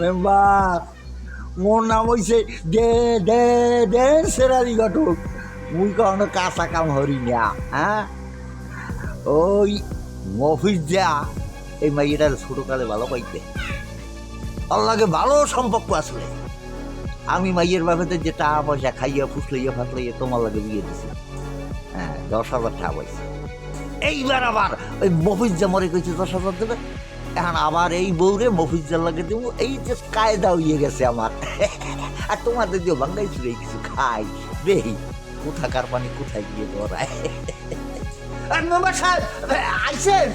Member মোর নাম হইছে দে দে দে সেরারি ঘটক। মুই কখনো কাঁচা কাম হরি না। হ্যাঁ, ওই মফিজ যা এই মাইয়েটার ছোটকালে ভালো পাইতে আল্লাহকে ভালো সম্পর্ক আসলে। আমি মাইয়ের বাপেতে যে টাকা পয়সা খাইয়া ফুসলাইয়া ফাসলাইয়া তোমার লাগে বিয়ে দিছি। হ্যাঁ, 10,000 টাকা পাইছি। এইবার আবার ওই মফিজ্জা মরে কইছে 10,000 দেবে। এখন আবার এই বউরে মফিজ্জার লাগে দেব। এই যে কায়দা হইয়ে গেছে আমার। আর তোমাদের দিয়েও বাংলায় চুড়ে কিছু খাই দেই, কোথাকার পানি কোথায় গিয়ে ধরায়। মেম্বার সাহেব আইছেন?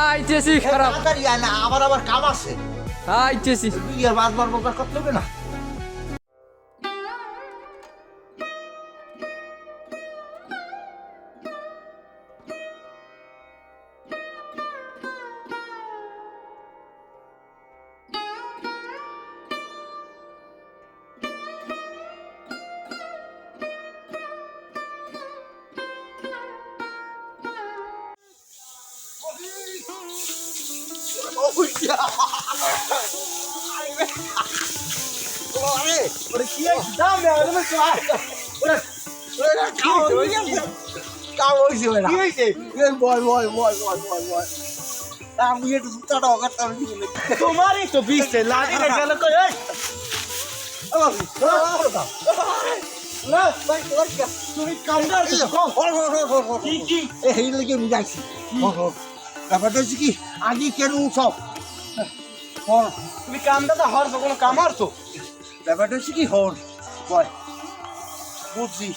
আইতেছি খারাপ। তাড়াতাড়ি আয় না, আমার আবার কাম আছে। আইতেছি। বিয়ের বাজবার বকার করতে হবে না। তোমারই তো বিশে লাড়ি গেল কই তুমি কামড়ার এই লেগে বুঝাইছি। ব্যাপারটা হচ্ছে কি, আগে কেন সব তুমি কামটা হরছো কোনো কামারছো ব্যাপারটা হচ্ছে কি হন কয় বুঝছি।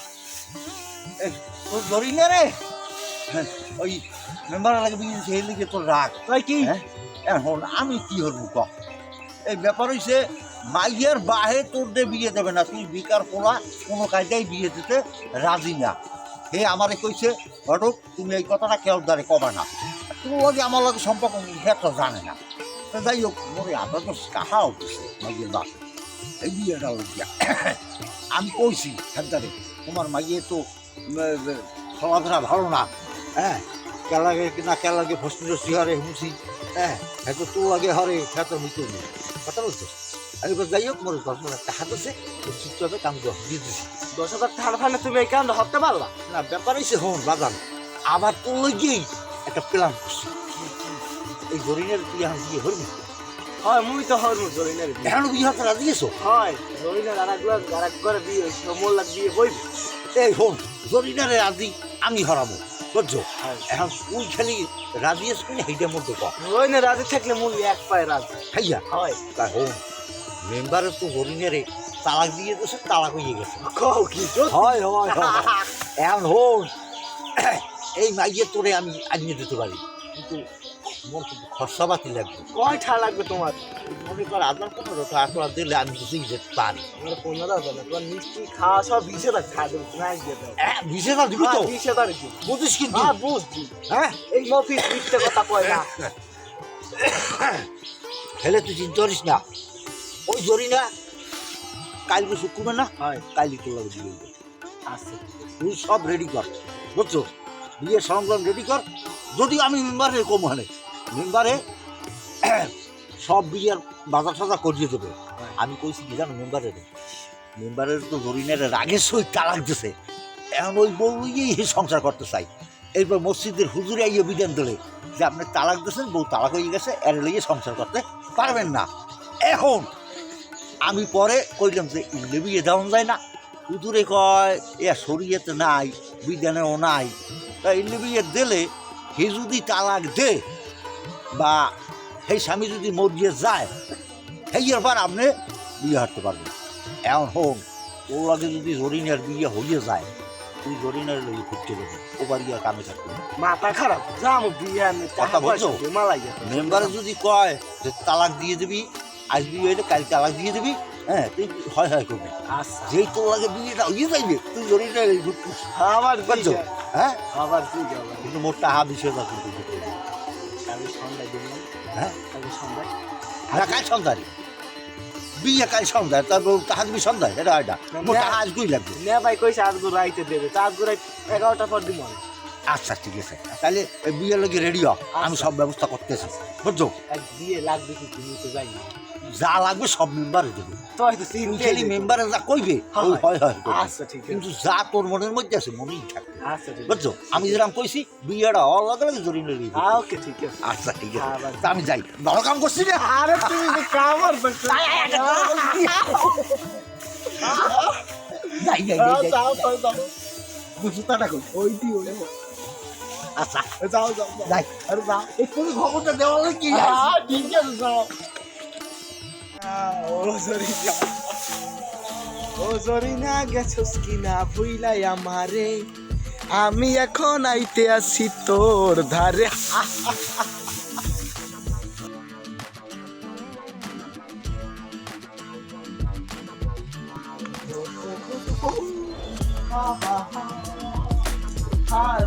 ধরি না রে, ওই মেম্বার লাগে বিয়ে সেই লিগে তোর রাগ তাই কি এখন আমি কি হবো ক। এই ব্যাপার হইছে মাইয়ের বাহে তোর দিয়ে বিয়ে দেবে না। তুই বিকার পোলা কোনো কায়দায় বিয়ে দিতে রাজি না। হে আমারে কইছে ঘটক তুমি এই কথাটা কেউ দ্বারে কবে না। তুমি ওই যে আমার লাগে সম্পর্ক তো জানে না। যাই হোক মনে আমরা তো কাহাও দিচ্ছে মাইয়ের বাপ এই বিয়েটা দিয়া। আমি কইছি হ্যাঁ তোমার মাইয়ে তো চলাফেরা ভালো না। হ্যাঁ, কেলাগে না কেলাগে ফসল শিহারে হুঁচি। হ্যাঁ, এত তো লাগে হরে খেত মৃত্যু নেই কথা বলছো। আমি যাই হোক মোর 10,000 টাকা দিচ্ছে চুপচাপে কাম দিয়ে দিছি। 10,000 টাকা ফানে তুমি এই কামটা হতে পারলা না ব্যাপার হয়েছে হন বাগান আবার তোর লগেই একটা প্ল্যান করছি। এই জরিনের তুই এখন বিয়ে হরবি? হয় মুই তো হরমু জরিনের বিয়ে এখনো বিয়ে হতে রাজি গেছো? হয় জরিনের আরেক ঘরে বিয়ে হইছে মোর লাগ বিয়ে হইবে। এই হন জরিনারে রাজি আমি হরাবো বুঝছো। এখন তুই খালি রাজি আছো কিনা সেইটার মধ্যে কম। জরিনে রাজি থাকলে মুই এক পায়ে রাজি। হাইয়া হয় তা হন মেম্বারে তো জরিনারে তালাক দিয়ে দিয়েছে, তালাক হয়ে গেছে। কও কি হয় হয় এখন হন এই মাইয়ে তোরে আমি আনিয়ে দিতে পারি, কিন্তু মোর কিন্তু খরচাপাতি লাগবে। কয়টা লাগবে তোমার? মনে কর আপনার 15 টাকা দিলে আমি কিছু যেতে পারি। আমার 15,000 না, তোমার মিষ্টি খাওয়া সব 20,000 খাওয়া দেবো নাই দিয়ে দাও। 20,000 দিবি তো? 20,000 কি বুঝিস কিন্তু হ্যাঁ বুঝছি। হ্যাঁ এই মফিস মিথ্যে কথা কয় না। হেলে তুই চিন্তা করিস না। ওই জরি না কালকে শুক্রবার না হয় কালই তোর লাগে বিয়ে হইবে। আছে তুই সব রেডি কর বুঝছো, বিয়ের সরঞ্জাম রেডি কর। যদি আমি মেম্বারে কম হানে মেম্বারে সব বিয়ের বাজার সাজা করিয়ে দেবে। আমি কইছি কি জানো মেম্বারের তো জরিনের রাগের সহিত তালাক দিছে। এখন ওই বউ এই সংসার করতে চাই। এরপর মসজিদের হুজুরে আইয়ে বিধান দিলে যে আপনি তালাক দিয়েছেন, বউ তালাক হয়ে গেছে, এর লইয়ে সংসার করতে পারবেন না। এখন আমি পরে কইলাম যে ইলে বিয়ে দেওয়া যায় না। হুজুরে কয় এ শরীয়তে নাই, বিধানেও নাই। তা ইলে বিয়ে দিলে হে যদি তালাক দে বা সেই স্বামী যদি মরিয়ে যায় সেই এরপর আপনি বিয়ে হাঁটতে পারবেন। এখন হোক ওর লাগে যদি জরিনের বিয়ে হয়ে যায় তুই জরিনের লইয়ে ঘুরতে দেবে, ও বাড়ি আর কামে থাকবে না। মাথা খারাপ যাম বিয়ে আমি কথা বলছো? মালাই মেম্বারে যদি কয় যে তালাক দিয়ে দিবি, আজ বিয়ে হইলে কাল তালাক দিয়ে দিবি, হ্যাঁ তুই হয় হয় করবি। আচ্ছা যেই তোর লাগে বিয়েটা হয়ে যাইবে তুই জরিনের ঘুরতে আবার পারছো। হ্যাঁ আবার কি যাবে কিন্তু মোট টাকা 20,000 কিন্তু দিতে হবে। কাল সন্ধ্যায় দিন হ্যাঁ কাল সন্ধ্যায় না কাল সন্ধ্যায় বিয়ে, কাল সন্ধ্যায় তারপর টাকা দিবি সন্ধ্যায়। এটা এটা মোট টাকা আজকেই লাগবে। নে ভাই কইছে আজগো রাইতে দেবে তা আজগো রাইত 11টা পর দিব। আচ্ছা ঠিক আছে, তাহলে বিয়ের লাগে রেডি হ, আমি সব ব্যবস্থা করতেছি বুঝছো। এক বিয়ে লাগবে কি তুমি তো যাই যা লাগবে সব মেম্বারে দেবে তো হয়তো তুই চিনতে খালি মেম্বারে যা কইবে হ্যাঁ, ওই হয় হয় করবে। আচ্ছা ঠিক আছে কিন্তু যা তোর মনের মধ্যে আছে মনেই থাকবে আচ্ছা ঠিক আছে বুঝছো আমি যেরকম কইছি বিয়েটা হওয়ার লগে লগে জরিন লই ওকে ঠিক আছে আচ্ছা ঠিক হ্যাঁ, আছে বাস। তা আমি যাই ভালো কাম করছি না আরে তুমি যে কামার যাই যাই যাই, যাই যাও যাও যাও বুঝতাটা কই ওই দি ওই আচ্ছা যাও যাও যাই আরে যাও একটু খবরটা দেওয়া হলে কি ঠিক আছে যাও ও জরিনা ও জরিনা গেছস কিনা ভুইলাই আমারে আমি এখন আইতে আসি তোর ধারে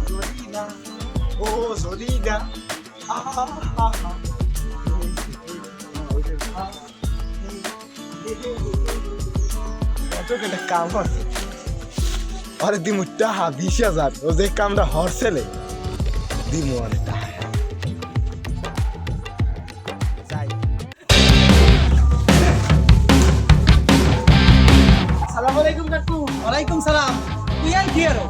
জরিনা ও জরিনা একটা কাম আছে আরে দিমু টাহা 20,000 ও যে কামটা হরছেলে দিমু অনেক টাহা যাই আসসালামু আলাইকুম কাকু ওয়ালাইকুম সালাম তুই আই কি আরো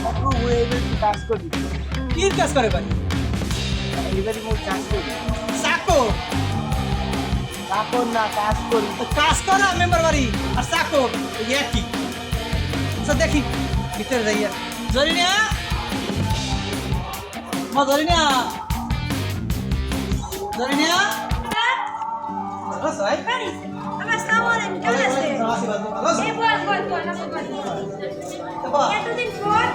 কাকু ওই এবার কাজ করি কি কাজ করে ভাই এবারে মোর কাজ করি চাকর কাকু না কাজ করি কাজ করা মেম্বার বাড়ি আর চাকর ওই একই আচ্ছা দেখি ভিতরে যাইয়া জরিনা মা জরিনা জরিনা ভালো আছো ভাই আসসালামু আলাইকুম কেমন আছেন? ভালো আছো এই বল আসো বল। তো বাবা এতদিন পর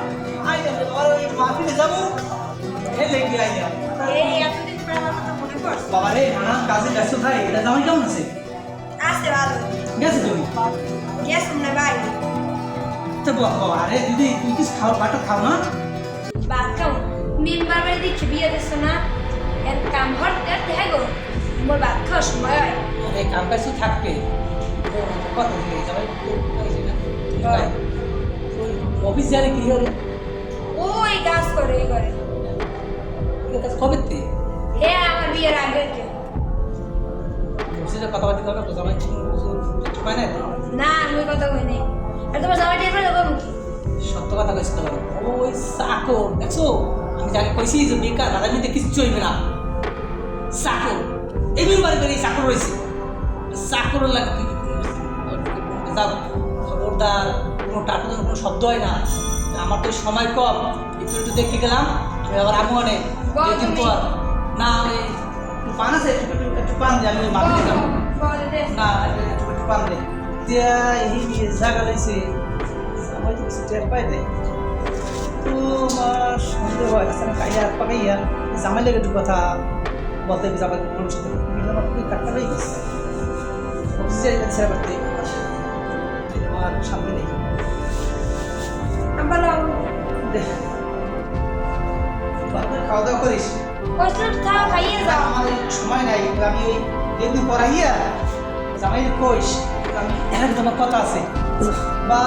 আই আর ওই মার্কেটে যাবো এই লেগে আইয়া এই এতদিন পর আমার কথা মনে পড়ছে। বাবা রে নানা কাজে ব্যস্ত থাই এটা জামাই কেমন আছে আসতে ভালো গেছে তুমি গেছুন না ভাই তো বাবা আরে দিদি তুমি কিছু খাও বাটা খাও না বাদ খাও মেম্বার বাড়ি দেখি বিয়ে দিচ্ছ না এর কাম করতে হ্যাঁ গো মোর ভাত খাওয়ার সময় হয় এই কাম কাজ থাকবে কত দিকে জামাই অফিস জানে কি করে ওই কাজ করে এই করে কাজ কবে তে হে আমার বিয়ের আগে কে অফিসে কথা বলতে হবে জামাই পায় না না আমি ওই কথা কই নাই আর তোমার জামাই টের পেলে বলবো কি সত্য কথা কইছি তো ওই চাকর দেখছো আমি যাকে কইছি যে বেকার রাজনীতিতে কিছু চলবে না চাকর এমনি বাড়ি বাড়ি চাকর রয়েছে চাকর লাগে কি যাও খবরদার কোনো টাটু কোনো শব্দ হয় না আমার তো সময় কম একটু একটু দেখে গেলাম আমি আবার আমু অনেক দুদিন পর না ওই একটু পান আছে একটু পান দিয়ে আমি ওই মাঠে যাবো বলে দে না একটু পান দে দিয়া এই জায়গা লাইছে আমার তো স্টেপ পাই দেয় তো আমার সন্দেহ হয় কাছে কাইয়া পাকাইয়া জামাই লেগে একটু কথা বলতে জামাই কোনো সাথে আমার খুবই কাটটা হয়ে গেছে অফিসে ছেড়ে করতে আমার সামনে নেই আবার দেখ খাওয়া দাওয়া করিস কষ্ট খাও খাইয়ে যাও আমার সময় নাই আমি ওই একদিন পড়াইয়া জামাই কইস আমি এখন তোমার কথা আছে বা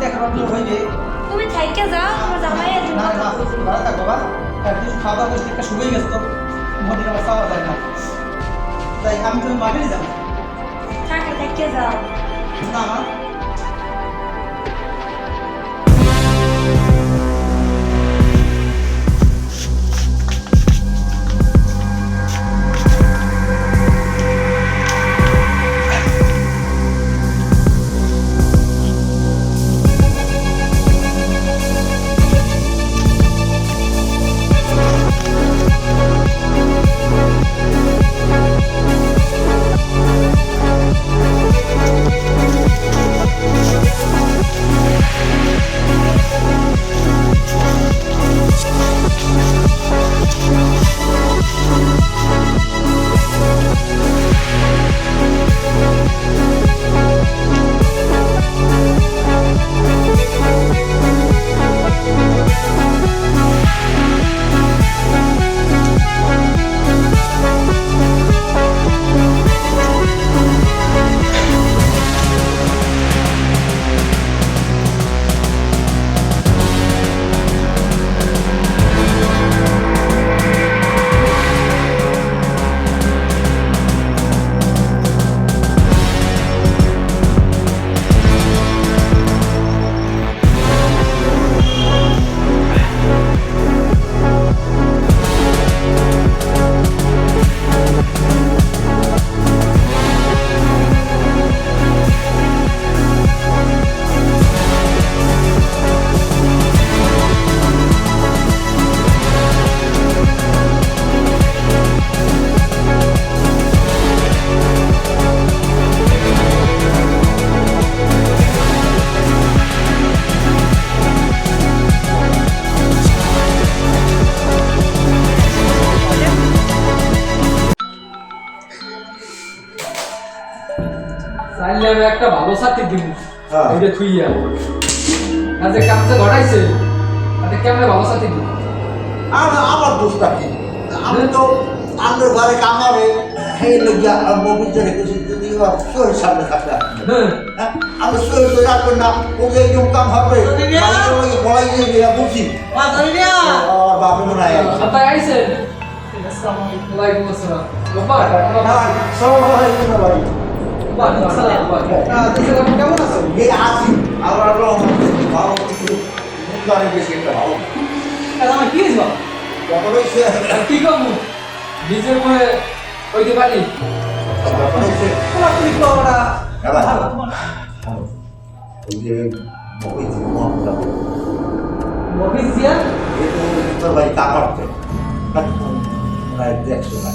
দেখার অন্য হইবে তুমি থাইকে যাও তোমার জামাই আর না না ভালো থাক বাবা একদিন খাওয়া দাওয়া করতে একটা শুকিয়ে গেছে তো মনে আমার খাওয়া যায় না তাই আমি তুমি মাঠে যাবো থাকে থাইকে যাও না আমার একটা ভালো সাথে দিব হ্যাঁ। এটা থুইয়া আর যে কাজটা ঘটাইছে তাতে কেমনে ভালো সাথে দিব আমার দোষটা কি আমি তো আমাদের ঘরে কামারে সেই লোকিয়া মবিলটা রেখেছি যদি শরীর সামনে থাকতে হ্যাঁ আমি শরীর তো রাখবেন না ওকে একদম কাম হবে বলাই দিয়ে বুঝছি বাপু মনে হয় সবাই আইছে ওয়ালাইকুম আসসালাম গোপাল কেমন আছো? এই আছি আমার ভালো কিছু মুখ বেশি একটা ভালো আমার কি হয়েছে বাবা? ব্যাপার হচ্ছে কি কম নিজের মনে কইতে পারি ব্যাপার হচ্ছে তোমার তুমি তো ওরা এবার ভালো, তোমার ওই যে ওই যে মহাপুরা মফিজ জিয়া তোর ভাই কামারতে দেখছো না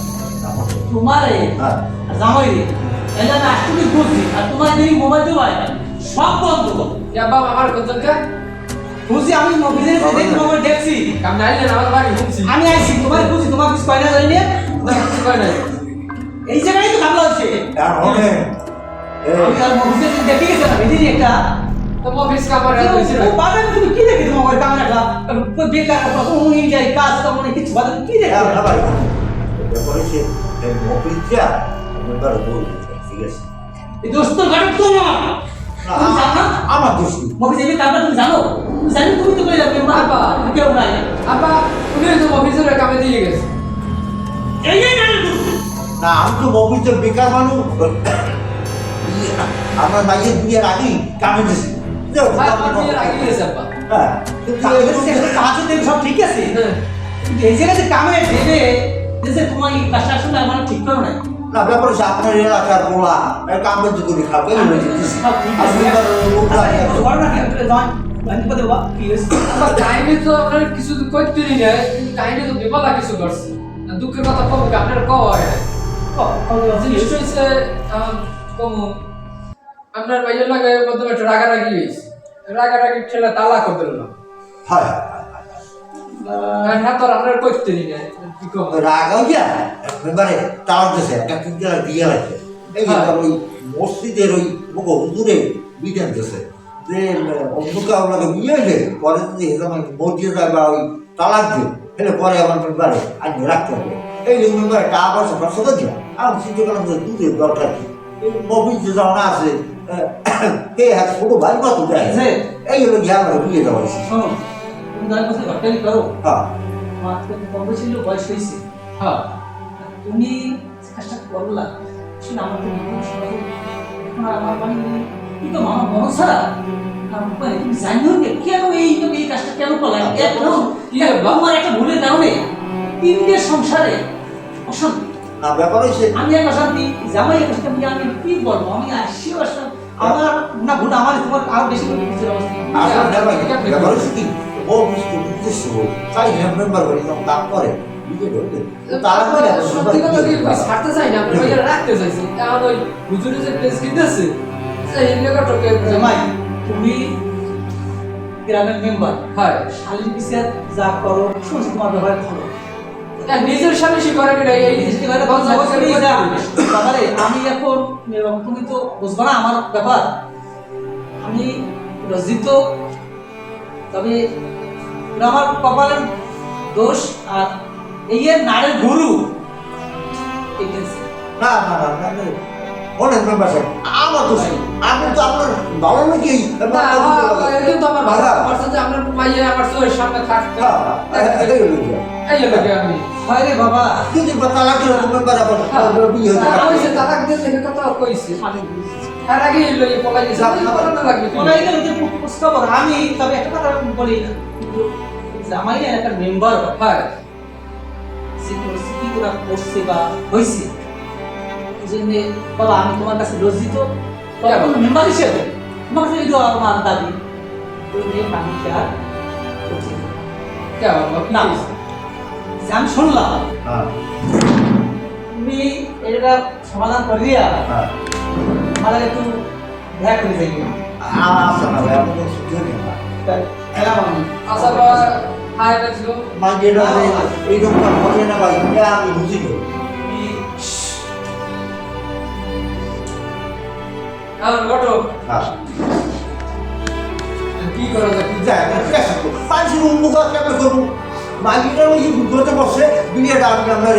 তোমারে হ্যাঁ আর জামাই রে এলা আমি আসলে বুঝছি আর তোমার এই মোবাইল দেওয়া সব বন্ধ ইয়া বাবা আমার কোনটা বুঝছি আমি মফিজের সাথে তোমার দেখছি কাম নাইলে আমার বাড়ি ঘুমছি আমি আইছি তোমার বুঝছি তোমার কিছু কয় না জানি না কিছু কই নাই এই জায়গায় তো কামলা হচ্ছে এখন আমি আর মফিজের সাথে দেখে গেছি না ভিডিও একটা তো অফিস কামার এত হইছে না বাবা তুমি কি দেখে তোমার কামলাটা বেকার কথা উনি যাই কাজ কাম মানে কিছু বাদ কি দেখে ভাই ব্যাপার হচ্ছে মফিজা মেম্বার বলতে ঠিক আছে এই দোস্ত ঘটক তো না তুমি জানো না আমার দোষ কি? মফিজ এই কামটা তুমি জানো তুমি জানো তুমি তো কই যাবে বাবা কেউ নাই আপা উনি তো অফিসের কামে দিয়ে গেছে এই যে জানো না আমি তো মফিজের বেকার মানুষ আমার মাইয়ের বিয়ের আগেই কামে গেছি ভাই আমার বিয়ের আগে গেছে আপা হ্যাঁ কিন্তু কাজ দেবে সব ঠিক আছে হ্যাঁ কিন্তু এই জায়গাতে কামে দেবে যে তোমার এই কাজটা আসলে আমার ঠিক করো না না ব্যাপার হচ্ছে আপনার এলাকার বলা কামে যদি করে খাবে আপা কাহিনী তো আপনার কিছু তো কইতে নি না কিন্তু কাহিনী তো বিপদা কিছু করছে না দুঃখের কথা কব কি আপনার কও হয় জিনিস হইছে কম আপনার ভাইয়ের লাগে মধ্যে একটা রাগারাগি হইছে রাগারাগি ঠেলা তালা করে দিলাম হয় হ্যাঁ তো আপনার কইতে নি না কি কম রাগ হইয়া এবারে তার দেশে একটা তিনটা দিয়ে রাখে এই যে ওই মসজিদের ওই মুখ হুজুরে বিধান দেশে যে অন্ধকার আপনাকে বিয়ে হইলে পরে যদি হেজামাই মসজিদে বা ওই তালাক দিয়ে তাহলে পরে আমার মেম্বারে আগে রাখতে হবে এই যে মেম্বারে টাকা পয়সা খরচ করে দিয়া আমি চিন্তা করলাম যে দুধের দরকার কি এই মবিল যে জানা আছে কে হাত ছোট ভাই মতো দেয় এই হলো গিয়ে আমরা বিয়ে দেওয়া হয়েছে শোনো তুমি তার কাছে ঘটকারি করো হ্যাঁ আমার আজকে তো কম ছিল বয়স হয়েছে হ্যাঁ তুমি কাজটা করলা শুনে আমার তো এখন আমার মানে কি তো আমার মন ছাড়া কারণ মানে তুমি জানো না কেন এই কাজটা কেন করলা কেন কি রে বাবা? আমার একটা ভুলের কারণে তিনটে সংসারে অশান্তি না ব্যাপার হয়েছে আমি এক অশান্তি জামাই এক অশান্তি আমি কি বলবো আমি আসিও অশান্তি আমার না ভুল আমার তোমার আরো বেশি করে কিছু অবস্থা আসলে ব্যাপার হচ্ছে কি ও বুঝতে বুঝতেছে ও তাই মেম্বার করে যখন কাম করে বুঝে ঢোকে তারা করে সত্যি কথা কি ছাড়তে চাই না আপনার ভাইয়ের রাখতে চাইছি এখন ওই হুজুরে যে প্লেস কিনতেছে সেই লেখাটাকে জামাই তুমি গ্রামের মেম্বার হয় শালীন বিচার যা করো শুনছি তোমার ব্যবহার ভালো নিজের স্বামী সে করে কিনা এই এবারে বল যাবো তুমি যা। বাবারে আমি এখন তুমি তো বুঝবা না আমার ব্যাপার আমি লজ্জিত তবে এটা আমার কপালের দোষ আর এই এর নারের গরু এই কেসে। না না না না না অনেক মেম্বার স্যার আমার তো আমি তো আপনার ভালো নাকি না কিন্তু আমার ভালো পারছে যে আপনার মাইয়া আমার চোখের সামনে থাকতে এটাই হলো গিয়া। এই লাগে আমি হয় রে বাবা যদি তালাক দিলে তো মেম্বার আবার বিয়ে হতে আর পারে ওই যে তালাক দিয়ে দেখে কথা কইছে তার আগে এই লই পলাই গেছে আমি বলানো লাগবে বলাই গেল যে প্রস্তাব আমি তবে একটা কথা বলি কিন্তু জামাই না একটা মেম্বার হয় সিকিউরিটি করা করছে বা হয়েছে এই জন্য বাবা আমি তোমার কাছে লজ্জিত মেম্বার হিসেবে তোমার কাছে এটা আমার দাবি ওই নিয়ে আমি কি আর করছি না। কে বাবা না যে আমি শুনলাম হ্যাঁ তুমি এটা সমাধান করিয়া হ্যাঁ আমাদের একটু দেখা করে যাই আচ্ছা না ভাই আপনি সুযোগ নেন না এলাম আমি আচ্ছা বাবা হাই রাখছো মা যেটা এইরকম হবে না ভাই এটা আমি বুঝি তো আমার ঘটক হ্যাঁ কি করা যায় কি যাই পাঁচশো উপকার কেমন করবো মাগিটা ওই ঘুরতে বসে বিয়েটা আমি আপনার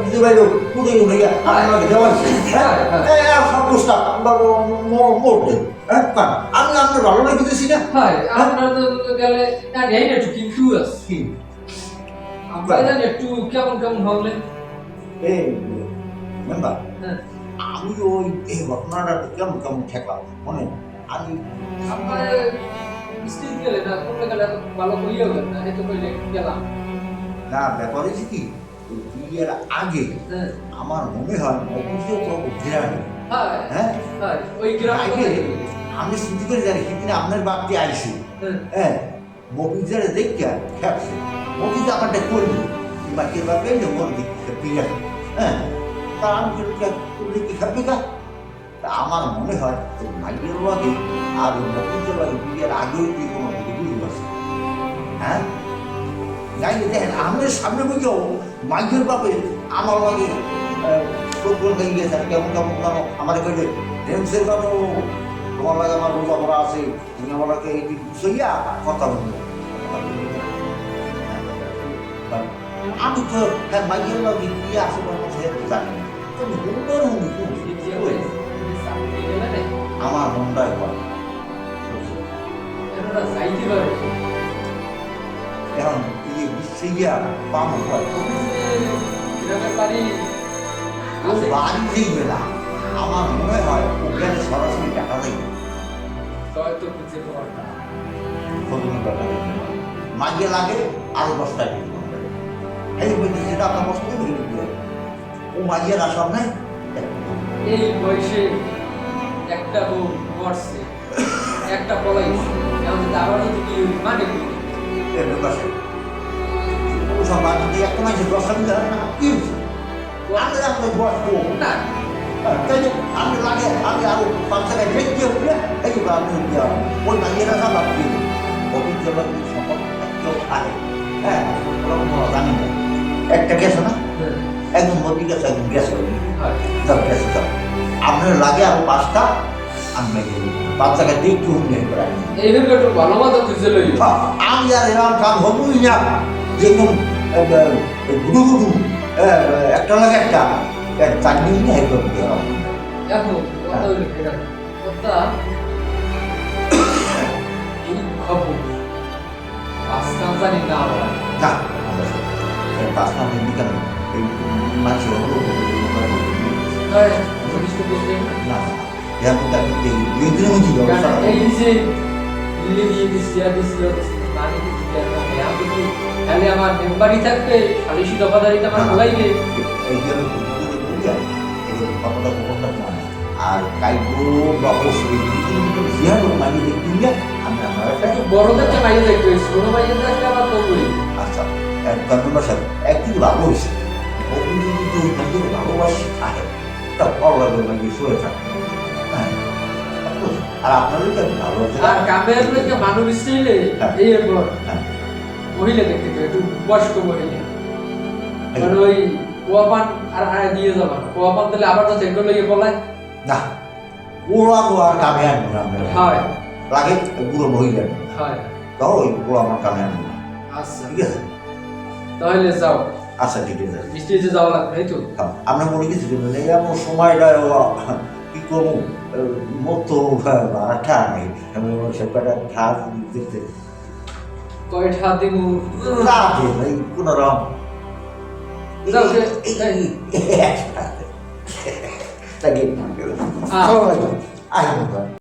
বুঝতে পারলো কোথায় উঠে আপনাকে দেওয়া সব দোষটা মোটে হ্যাঁ আমি আপনার ভালো রেখে দিয়েছি না হ্যাঁ আপনার তো গেলে না এই না একটু কিন্তু আছে কি আমরা জানি একটু কেমন কেমন হবে এই মেম্বার হ্যাঁ আমি ওই এই ঘটনাটা কেমন কেমন ঠেকলাম মনে আমি আমরা স্টিল গেলে না কোন গেলে ভালো কইও না এই তো কইলে গেলাম না ব্যাপার হয়েছে কি ওই বিয়ের আগে হ্যাঁ আমার মনে হয় অবশ্যই গ্রামে হ্যাঁ হ্যাঁ হ্যাঁ ওই গ্রামে আগে আমি চিন্তা করে জানি সেদিন আপনার বাপটি আইসি হ্যাঁ হ্যাঁ মফিজারে দেখিয়া খেপছে মফিজ আমারটা করবি বাকির বাপে যে মোর দিকে বিয়ে হ্যাঁ তা আমি করলে কি খাবি কা তা আমার মনে হয় তোর ভাইয়ের বাগে আর ওই মফিজের বাগে বিয়ের আগেও তুই কোনো ভিডিও আছে হ্যাঁ যাই দেখেন আমাদের সামনে বইকেও মাইকের বাপে আমার লাগে প্রোগ্রাম হয়ে গিয়েছে কেমন কেমন কেন আমার কইলে ড্যান্সের গানও তোমার লাগে আমার বোঝা পড়া আছে তুমি আমার লাগে এই সইয়া কথা বলবো আমি তো হ্যাঁ মাইকের বাগে কি আছে জানি না তুমি হুন্ডর আমার মনটাই হয় এটা যাইতে পারে এখন এই সইয়া পাম হয় গ্রামের বাড়ি ও বাড়ি যাইবে না আমার মনে হয় ওখানে সরাসরি টাকা দেয় হয়তো বুঝতে পারবা মাঝে লাগে আরো 10টা দিন এই বলছি যেটা আপনার বসতে ভেঙে দিয়ে ও মাঝিয়ার আসাম নাই এই বয়সে একটা বউ মরছে একটা পলাইছে এখন আবার যদি কি মানে কি ও সব বাদ দিয়ে একটা মাঝে 10টা দিন না কি হয়েছে আমাদের আমাদের বস না তাই যে আমি লাগে আমি আরো 5 টাকা রেট দিয়ে উঠলে এই যে আপনি ওই মাঝিয়ারা সব আপনি অভিজ্ঞতা সম্পর্ক কেউ থাকে হ্যাঁ ওরা জানি না একটা গেছে না একদম মোদি গেছে একদম গ্যাস হয়ে যাও গ্যাস যাও আপনার লাগে আরো 5টা আমি 5 টাকা দিয়ে একটু উঠলে প্রায় এইভাবে একটু ভালো মতো খুঁজে লই আমি আর এরকম কাম হবই না যেরকম গুডু গুডু একটা লাগে একটা চাকরি নিয়ে একদম দেওয়া এখন কথা হইলো এটা কথা এই খবর আজকাল জানি না হয় না পাঁচটা দিন কেন এই মাঝে হলো তাই জিনিস তো বুঝতে না যেমন তাকে এই দুই দিনের মধ্যে ব্যবস্থা এই যে দিল্লি দিয়ে দিচ্ছি আর দিচ্ছি মানে কি আমি কি তাহলে আমার মেম্বারই থাকবে সালিশি দফাদারিতে আমার বলাইবে এই জন্য কতটা খবরটা জানা আর কাইবো বা অবশ্যই জিয়ার মানে দেখি আমি আমার একটা বড়দেরকে বাইরে দেখতে হয়েছে ছোট বাইরে দেখতে আবার তো করি আচ্ছা ধন্যবাদ স্যার একদিন ভালো হয়েছে যদি ওই মানুষ ভালোবাসি থাকে তা ভালো লাগবে মানে শুয়ে থাকে হ্যাঁ আর আপনাদের তো ভালো হচ্ছে আর কামের লোকে মানুষ ছিলে এই এরপর মহিলা দেখতে তো একটু বয়স্ক মহিলা মানে ওই কোয়াপান আর দিয়ে যাবা কোয়াপান দিলে আবার তো চেক করলে বলায় না ওরা তো আর কামে আনবো না আমরা হয় লাগে পুরো মহিলা হয় তাও ওই পুরো আমার কামে আনবো না আচ্ছা ঠিক আছে তাহলে যাও আচ্ছা ঠিক আছে বৃষ্টিতে যাওয়া লাগবে এই তো আমরা মনে কিছু এই এমন সময়টা কি করবো মতো ভাড়াটা নেই আমি সেটা ঠাক দেখতে কয়টা দিমু রাতে ভাই কোনো রকম যাও সে তাকে হ্যাঁ আসবেন